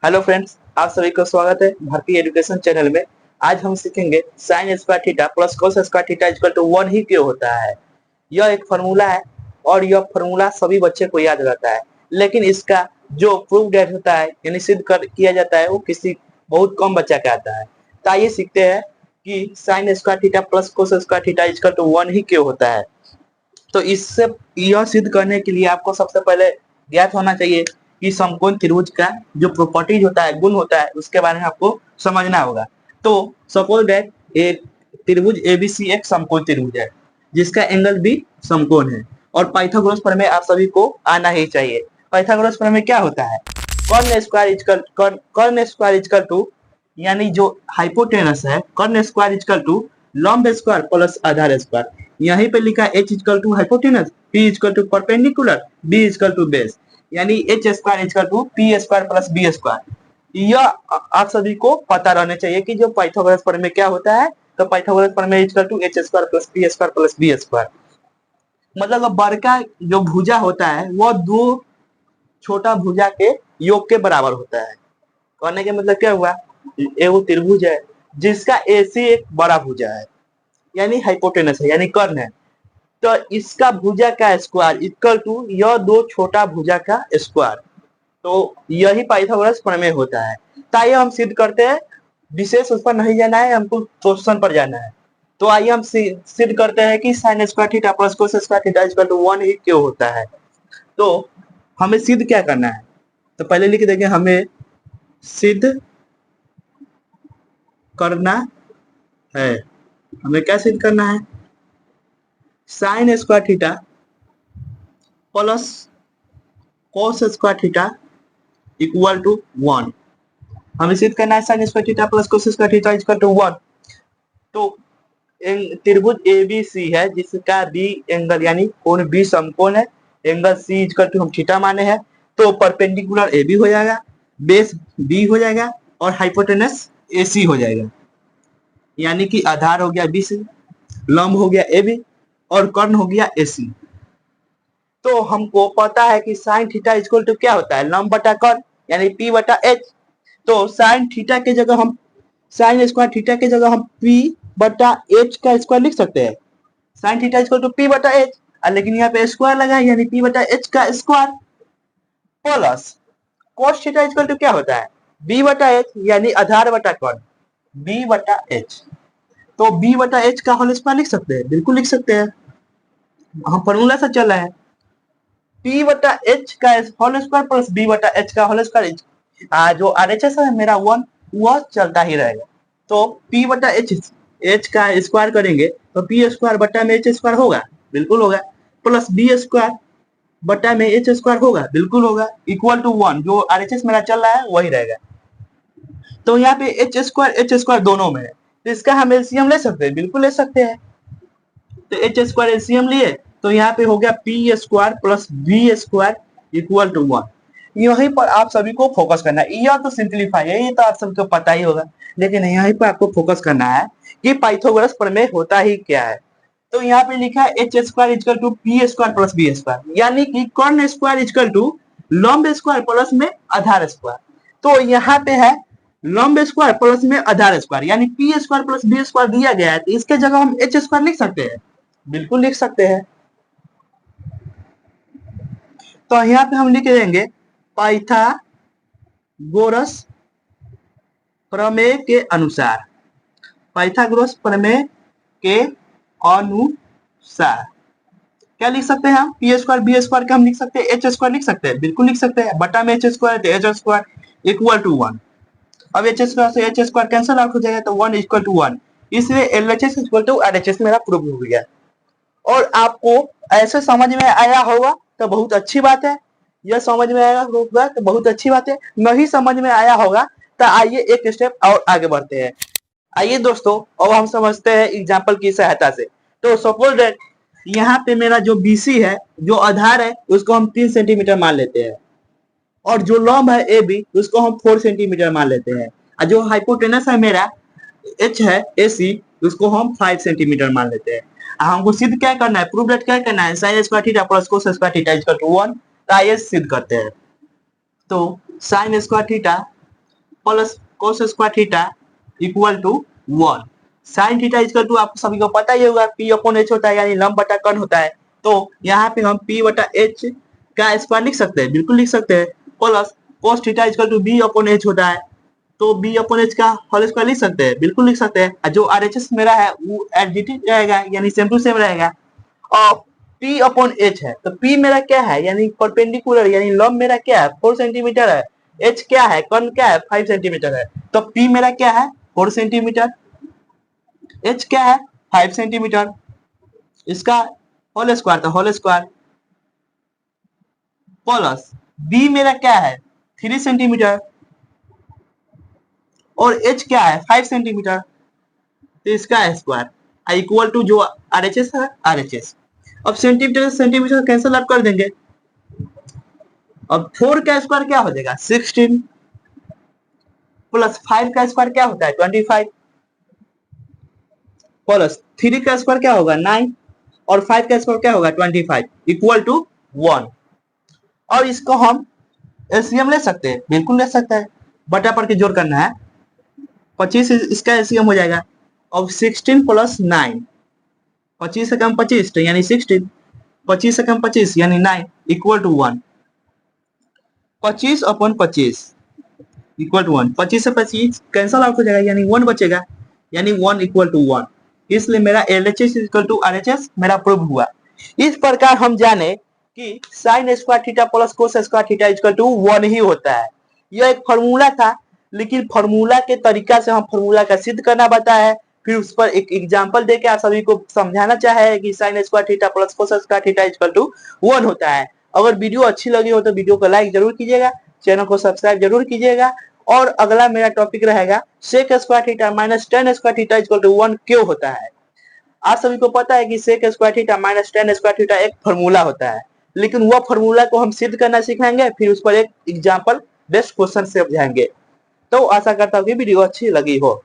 Hello friends, आप सभी को स्वागत है भारतीय एजुकेशन चैनल में। आज हम सीखेंगे sine square theta plus cos square theta equal to 1 ही क्यों होता है। यह एक फार्मूला है और यह फार्मूला सभी बच्चे को याद रहता है, लेकिन इसका जो प्रूफ डेट होता है यानी सिद्ध किया जाता है वो किसी बहुत कम बच्चा का आता है। तो आइए सीखते हैं कि sine square theta plus cos square theta equal to 1 ही क्यों होता है। तो इससे यह सिद्ध करने के लिए आपको सबसे पहले ज्ञात होना चाहिए कि समकोण त्रिभुज का जो प्रॉपर्टीज होता है, गुण होता है, उसके बारे में आपको समझना होगा। तो सपोज दैट एक त्रिभुज एबीसी एक समकोण त्रिभुज है जिसका एंगल भी समकोण है और पाइथागोरस प्रमेय आप सभी को आना ही चाहिए। पाइथागोरस प्रमेय क्या होता है? कर्ण स्क्वायर इक्वल टू यानी जो हाइपोटेनस है कर्ण स्क्वायर इक्वल टू लंब स्क्वायर प्लस आधार स्क्वायर। यहीं पे लिखा h equal to hypotenuse, p equal to perpendicular, b equal to base, यानी h square equal to p square plus b square. यह आप सभी को पता रहना चाहिए कि जो पाइथागोरस प्रमेय क्या होता है। तो पाइथागोरस प्रमेय equal to h square plus p square plus b square. मतलब बड़का जो भुजा होता है वो दो छोटा भुजा के योग के बराबर होता है। कहने का मतलब क्या हुआ? एगो त्रिभुज है जिसका AC एक बड़ा भुजा है यानी हाइपोटेनस है यानी कर्ण है, तो इसका भुजा का स्क्वायर इक्वल टू यह दो छोटा भुजा का स्क्वायर। तो यही पाइथागोरस प्रमेय होता है। ताइए हम सिद्ध करते हैं, विशेष उस पर नहीं जाना है, हमको क्वेश्चन पर जाना है। तो आइए हम सिद्ध करते हैं कि sine square theta plus cos square theta equal to 1 ही क्यों होता है। तो हमें सिद्ध क्या करना है? तो पहले लिख देंगे हमें सिद्ध करना है। हमें क्या सिद्ध करना है? Sine square theta plus cos square theta equal to 1। हमें सिद्ध करना है sine square theta plus cos square theta equal to 1। तो त्रिभुज एबीसी है जिसका बी एंगल यानी कोण बी समकोण है, एंगल सी इक्वल टू हम थीटा माने हैं, तो परपेंडिकुलर ए बी हो जाएगा, बेस बी हो जाएगा और हाइपोटेनस ए सी हो जाएगा। यानी कि आधार हो गया बी सी, लंब हो गया ए बी और कर्ण हो गया ए सी। तो हमको पता है कि साइन थीटा इक्वल टू क्या होता है? लंब बटा कर्ण यानी पी बटा एच। तो साइन थीटा के जगह हम साइन स्क्वायर थीटा के जगह हम पी बटा एच का स्क्वायर लिख सकते हैं। Sine theta equal to P बटा एच, लेकिन यहाँ पे स्क्वायर लगा है यानी पी बटा एच का square plus cos theta equal to क्या होता है? बी बटा एच यानी आधार बटा कर्ण, बी बटा एच। तो बी बटा एच का होल स्क्वायर लिख सकते हैं, बिल्कुल लिख सकते हैं, हम फॉर्मूला से चल रहे हैं। पी बटा एच का होल स्क्वायर प्लस बी बटा एच का होल स्क्वायर, जो आरएचएस है मेरा 1 वह चलता ही रहेगा। तो पी बटा एच का स्क्वायर करेंगे तो पी स्क्वायर बटा में एच स्क्वायर होगा, बिल्कुल होगा, प्लस बी स्क्वायर बटा में एच स्क्वायर होगा, बिल्कुल होगा, इक्वल टू 1। जो आरएचएस मेरा चल रहा है वही रहेगा। तो यहाँ पे एच स्क्वायर दोनों में है, तो इसका हम एलसीएम ले सकते हैं, बिल्कुल ले सकते हैं। तो एच स्क्वायर एलसीएम लिए तो यहाँ पे हो गया P square plus B square equal to 1। यहीं पर आप सभी को फोकस करना है। यह तो सिंप्लीफाई है, ये तो आप सबको पता ही होगा, लेकिन यहीं पर आपको फोकस करना है कि पाइथागोरस प्रमेय होता ही क्या है। तो यहाँ पे लिखा है H square equal to P square plus B square, यानी कि कर्ण स्क्वायर इक्वल टू लंब स्क्वायर प्लस में आधार स्क्वायर। तो यहाँ पे है लंब स्क्वायर प्लस में आधार स्क्वायर यानी P square plus B square दिया गया है, तो इसके जगह हम एच स्क्वायर लिख सकते हैं, बिल्कुल लिख सकते हैं। तो यहाँ पे हम लिख देंगे पाइथागोरस प्रमेय के अनुसार, पाइथागोरस प्रमेय के अनुसार क्या लिख सकते हैं हम? पी स्क्वायर बी स्क्वायर का हम लिख सकते हैं एच स्क्वायर लिख सकते हैं, बिल्कुल लिख सकते हैं, बटा में एच स्क्वायर तो एच स्क्वायर इक्वल टू 1। अब एच स्क्वायर से एच स्क्वायर कैंसिल आउट हो जाएगा तो 1 इक्वल टू 1, इसलिए एलएचएस इक्वल टू आरएचएस मेरा प्रूफ हो गया। और आपको ऐसे समझ में आया होगा तो बहुत अच्छी बात है, यह समझ में आया होगा तो बहुत अच्छी बात है, नहीं समझ में आया होगा तो आइए एक स्टेप और आगे बढ़ते हैं। आइए दोस्तों अब हम समझते हैं एग्जाम्पल की सहायता से। तो सपोज दैट यहाँ पे मेरा जो बीसी है, जो आधार है, उसको हम 3 सेंटीमीटर मान लेते हैं और जो लंब है ए बी उसको हम 4 सेंटीमीटर मान लेते हैं, और जो हाइपोटेनस है मेरा एच है ए सी उसको हम 5 सेंटीमीटर मान लेते हैं। हमको सिद्ध क्या करना है? प्रूव दैट क्या करना है? Sine square theta plus cos square theta equal to 1। तो आइए सिद्ध करते हैं। तो sine square theta plus cos square theta equal to 1। Sine theta equal to आपको सभी को पता ही होगा P अपॉन H होता है, यानी लंब बटा कर्ण होता है। तो यहाँ पे हम P बटा H का स्क्वायर लिख सकते हैं, बिल्कुल लिख सकते हैं। Plus cos theta equal to B upon H होता है, तो B अपॉन H का होल स्क्वायर लिख सकते हैं, बिल्कुल लिख सकते हैं। जो RHS मेरा है वो एज इट इज रहेगा, यानी सेम टू सेम रहेगा। और P अपॉन H है, तो P मेरा क्या है, यानी परपेंडिकुलर, यानी लंब मेरा क्या है 4 सेंटीमीटर है। H क्या है, कर्ण क्या है 5 सेंटीमीटर है। तो P मेरा क्या है 4 सेंटीमीटर, H क्या है 5 सेंटीमीटर, इसका होल स्क्वायर, तो होल स्क्वायर प्लस B मेरा क्या है 3 सेंटीमीटर और H क्या है 5 सेंटीमीटर, तो इसका स्क्वायर इक्वल टू जो RHS है RHS। अब सेंटीमीटर से सेंटीमीटर कैंसिल आउट कर देंगे। अब 4 का स्क्वायर क्या हो जाएगा 16 प्लस 5 का स्क्वायर क्या होता है 25 प्लस 3 का स्क्वायर क्या होगा 9 और 5 का स्क्वायर क्या होगा 25 इक्वल टू 1। और इसको हम एलसीएम ले सकते हैं, बिल्कुल ले सकते हैं। बटा पर के जोड़ करना है, 25 इसका एलसीएम हो जाएगा। अब 16 प्लस 9, 25 से कम 25 तो यानी 16, 25 से कम 25 यानी 9 equal to 1। 25 upon 25 equal to 1, 25 से 25 कैंसल आउट हो जाएगा, यानी 1 बचेगा, यानी 1 इक्वल टू 1। इसलिए मेरा LHS इक्वल टू RHS मेरा प्रूव हुआ। इस प्रकार हम जाने कि sine square theta plus cos square theta equal to 1 ही होता है। यह एक फॉर्मूला था, लेकिन फॉर्मूला के तरीका से हम फॉर्मूला का सिद्ध करना बताया है, फिर उस पर एक एग्जांपल देके आप सभी को समझाना चाहे कि sine square theta plus cos square theta equal to 1 होता है। अगर वीडियो अच्छी लगी हो तो वीडियो को लाइक जरूर कीजिएगा, चैनल को सब्सक्राइब जरूर कीजिएगा। और अगला मेरा टॉपिक रहेगा sec square theta minus tan square theta equal to 1 क्यों होता है। आप सभी को पता है कि sec square theta minus tan square theta एक फॉर्मूला होता है, लेकिन वह फॉर्मूला को हम सिद्ध करना सीखेंगे, फिर उस पर एक एग्जांपल बेस्ट क्वेश्चन से समझाएंगे। तो आशा करता हूँ कि वीडियो अच्छी लगी हो।